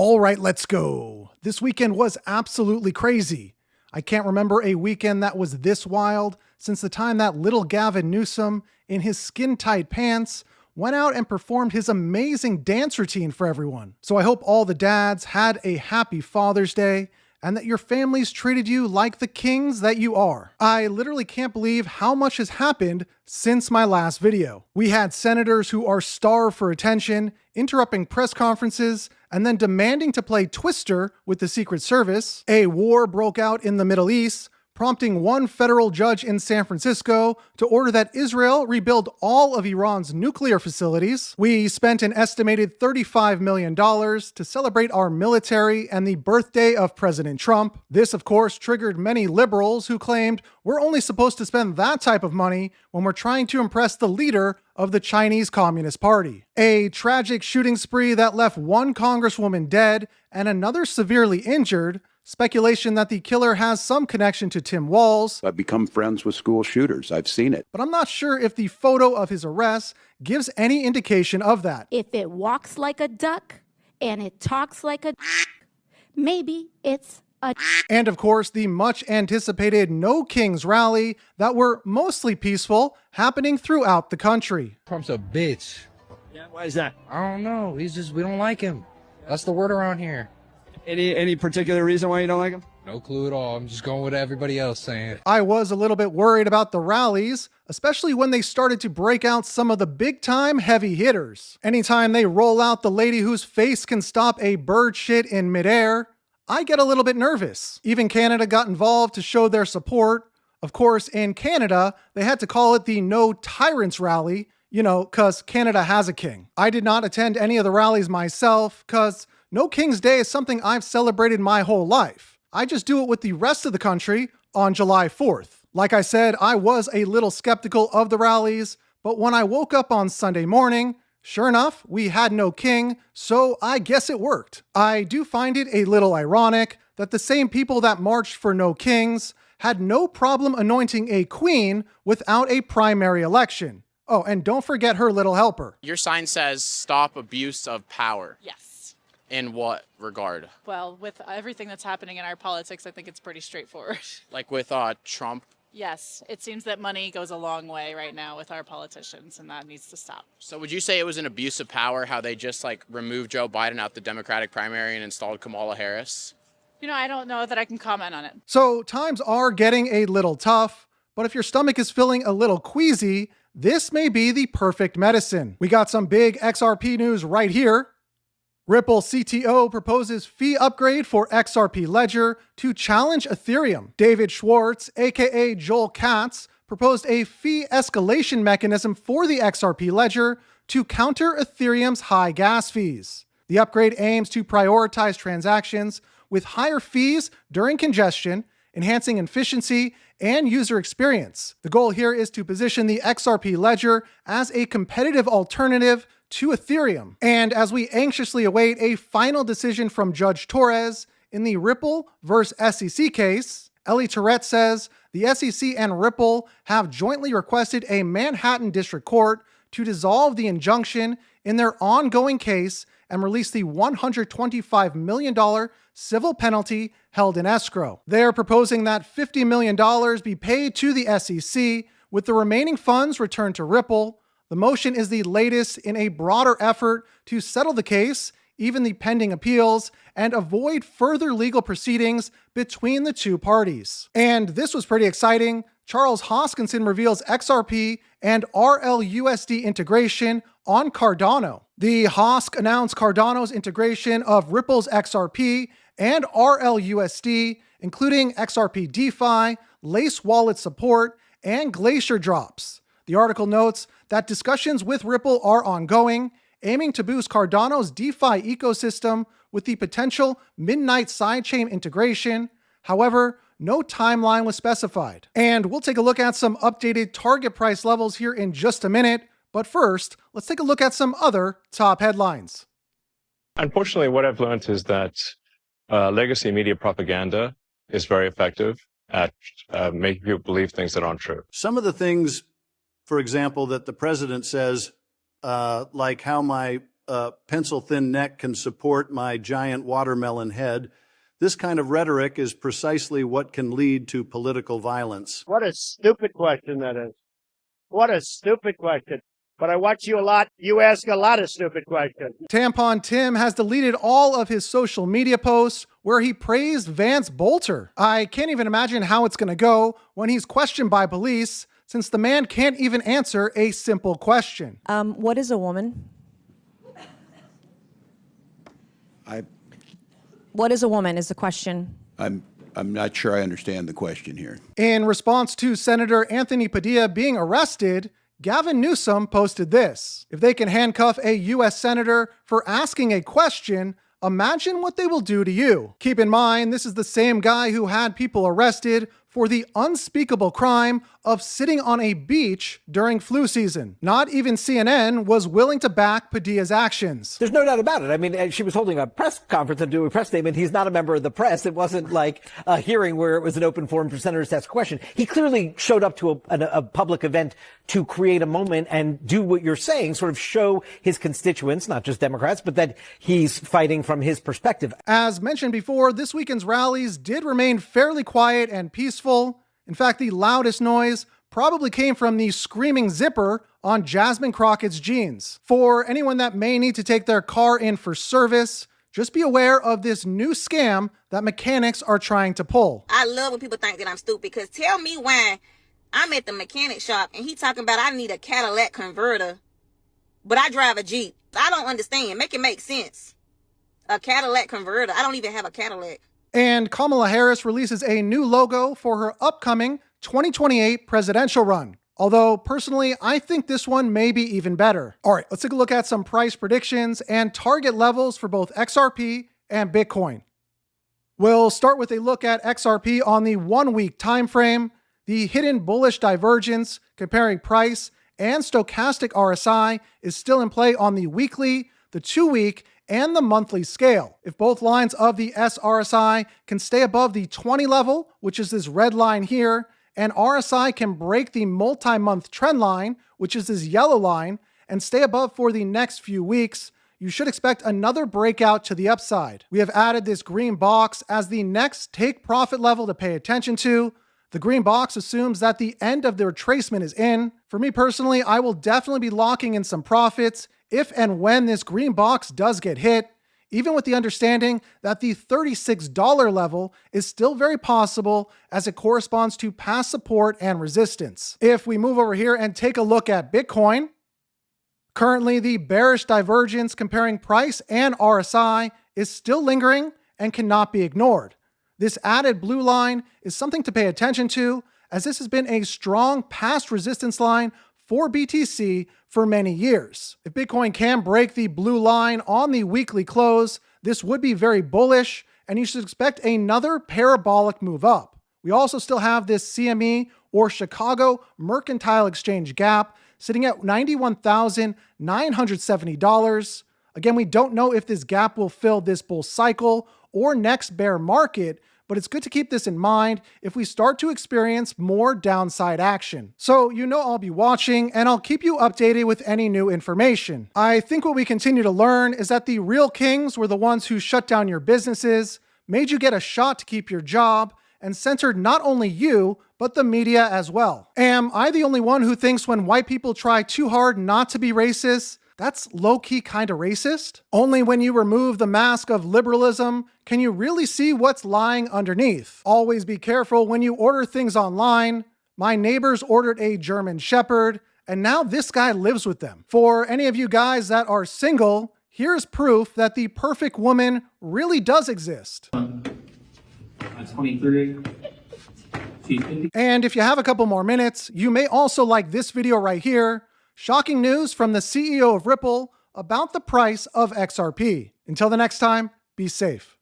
All right, let's go. This weekend was absolutely crazy. I can't remember a weekend that was this wild since the time that little Gavin Newsom, in his skin-tight pants, went out and performed his amazing dance routine for everyone. So I hope all the dads had a happy Father's Day and that your families treated you like the kings that you are. I literally can't believe how much has happened since my last video. We had senators who are starved for attention, interrupting press conferences, and then demanding to play Twister with the Secret Service. A war broke out in the Middle East, prompting one federal judge in San Francisco to order that Israel rebuild all of Iran's nuclear facilities. We spent an estimated $35 million to celebrate our military and the birthday of President Trump. This, of course, triggered many liberals who claimed we're only supposed to spend that type of money when we're trying to impress the leader of the Chinese Communist Party. A tragic shooting spree that left one congresswoman dead and another severely injured. Speculation that the killer has some connection to Tim Walz. I've become friends with school shooters. I've seen it. But I'm not sure if the photo of his arrest gives any indication of that. If it walks like a duck and it talks like a maybe it's a. And of course, the much anticipated No Kings rally that were mostly peaceful, happening throughout the country. Trump's a bitch. Yeah, why is that? I don't know. We don't like him. That's the word around here. Any particular reason why you don't like him? No clue at all. I'm just going with everybody else saying. I was a little bit worried about the rallies, especially when they started to break out some of the big-time heavy hitters. Anytime they roll out the lady whose face can stop a bird shit in midair, I get a little bit nervous. Even Canada got involved to show their support. Of course, in Canada, they had to call it the No Tyrants Rally, because Canada has a king. I did not attend any of the rallies myself, because No King's Day is something I've celebrated my whole life. I just do it with the rest of the country on July 4th. Like I said, I was a little skeptical of the rallies, but when I woke up on Sunday morning, sure enough, we had no king, so I guess it worked. I do find it a little ironic that the same people that marched for no kings had no problem anointing a queen without a primary election. Oh, and don't forget her little helper. Your sign says stop abuse of power. Yes. In what regard? Well, with everything that's happening in our politics, I think it's pretty straightforward. Like with Trump? Yes, it seems that money goes a long way right now with our politicians, and that needs to stop. So would you say it was an abuse of power how they just removed Joe Biden out the Democratic primary and installed Kamala Harris? I don't know that I can comment on it. So times are getting a little tough, but if your stomach is feeling a little queasy, this may be the perfect medicine. We got some big XRP news right here. Ripple CTO proposes fee upgrade for XRP Ledger to challenge Ethereum. David Schwartz, aka Joel Katz, proposed a fee escalation mechanism for the XRP Ledger to counter Ethereum's high gas fees. The upgrade aims to prioritize transactions with higher fees during congestion, enhancing efficiency and user experience. The goal here is to position the XRP Ledger as a competitive alternative to Ethereum. And as we anxiously await a final decision from Judge Torres in the Ripple versus SEC case, Ellie Tourette says the SEC and Ripple have jointly requested a Manhattan District Court to dissolve the injunction in their ongoing case and release the $125 million civil penalty held in escrow. They're proposing that $50 million be paid to the SEC, with the remaining funds returned to Ripple. The motion is the latest in a broader effort to settle the case, even the pending appeals, and avoid further legal proceedings between the two parties. And this was pretty exciting. Charles Hoskinson reveals XRP and RLUSD integration on Cardano. The Hosk announced Cardano's integration of Ripple's XRP and RLUSD, including XRP DeFi, Lace wallet support, and Glacier drops. The article notes that discussions with Ripple are ongoing, aiming to boost Cardano's DeFi ecosystem with the potential midnight sidechain integration. However, no timeline was specified. And we'll take a look at some updated target price levels here in just a minute. But first, let's take a look at some other top headlines. Unfortunately, what I've learned is that legacy media propaganda is very effective at making people believe things that aren't true. Some of the things, for example, that the president says, like how my pencil-thin neck can support my giant watermelon head. This kind of rhetoric is precisely what can lead to political violence. What a stupid question that is. What a stupid question. But I watch you a lot. You ask a lot of stupid questions. Tampon Tim has deleted all of his social media posts where he praised Vance Bolter. I can't even imagine how it's going to go when he's questioned by police, since the man can't even answer a simple question. What is a woman? What is a woman is the question. I'm not sure I understand the question here. In response to Senator Anthony Padilla being arrested, Gavin Newsom posted this: if they can handcuff a U.S. senator for asking a question, imagine what they will do to you. Keep in mind, this is the same guy who had people arrested for the unspeakable crime of sitting on a beach during flu season. Not even CNN was willing to back Padilla's actions. There's no doubt about it. I mean, she was holding a press conference and doing a press statement. He's not a member of the press. It wasn't like a hearing where it was an open forum for senators to ask a question. He clearly showed up to a public event to create a moment and do what you're saying, sort of show his constituents, not just Democrats, but that he's fighting from his perspective. As mentioned before, this weekend's rallies did remain fairly quiet and peaceful. In fact, the loudest noise probably came from the screaming zipper on Jasmine Crockett's jeans. For anyone that may need to take their car in for service, just be aware of this new scam that mechanics are trying to pull. I love when people think that I'm stupid, because tell me why I'm at the mechanic shop and he talking about I need a Cadillac converter, but I drive a Jeep. I don't understand. Make it make sense. A Cadillac converter. I don't even have a Cadillac. And Kamala Harris releases a new logo for her upcoming 2028 presidential run. Although, personally, I think this one may be even better. All right, let's take a look at some price predictions and target levels for both XRP and Bitcoin. We'll start with a look at XRP on the 1-week time frame. The hidden bullish divergence comparing price and stochastic RSI is still in play on the weekly, the 2-week, and the monthly scale. If both lines of the SRSI can stay above the 20 level, which is this red line here, and RSI can break the multi-month trend line, which is this yellow line, and stay above for the next few weeks, you should expect another breakout to the upside. We have added this green box as the next take profit level to pay attention to. The green box assumes that the end of the retracement is in. For me personally, I will definitely be locking in some profits if and when this green box does get hit, even with the understanding that the $36 level is still very possible as it corresponds to past support and resistance. If we move over here and take a look at Bitcoin, currently the bearish divergence comparing price and RSI is still lingering and cannot be ignored. This added blue line is something to pay attention to, as this has been a strong past resistance line for BTC for many years. If Bitcoin can break the blue line on the weekly close, this would be very bullish, and you should expect another parabolic move up. We also still have this CME or Chicago Mercantile Exchange gap sitting at $91,970. Again, we don't know if this gap will fill this bull cycle or next bear market, but it's good to keep this in mind if we start to experience more downside action. So you know I'll be watching, and I'll keep you updated with any new information. I think what we continue to learn is that the real kings were the ones who shut down your businesses, made you get a shot to keep your job, and censored not only you, but the media as well. Am I the only one who thinks when white people try too hard not to be racist, that's low-key kind of racist? Only when you remove the mask of liberalism can you really see what's lying underneath. Always be careful when you order things online. My neighbors ordered a German Shepherd, and now this guy lives with them. For any of you guys that are single, here's proof that the perfect woman really does exist. 23. And if you have a couple more minutes, you may also like this video right here. Shocking news from the CEO of Ripple about the price of XRP. Until the next time, be safe.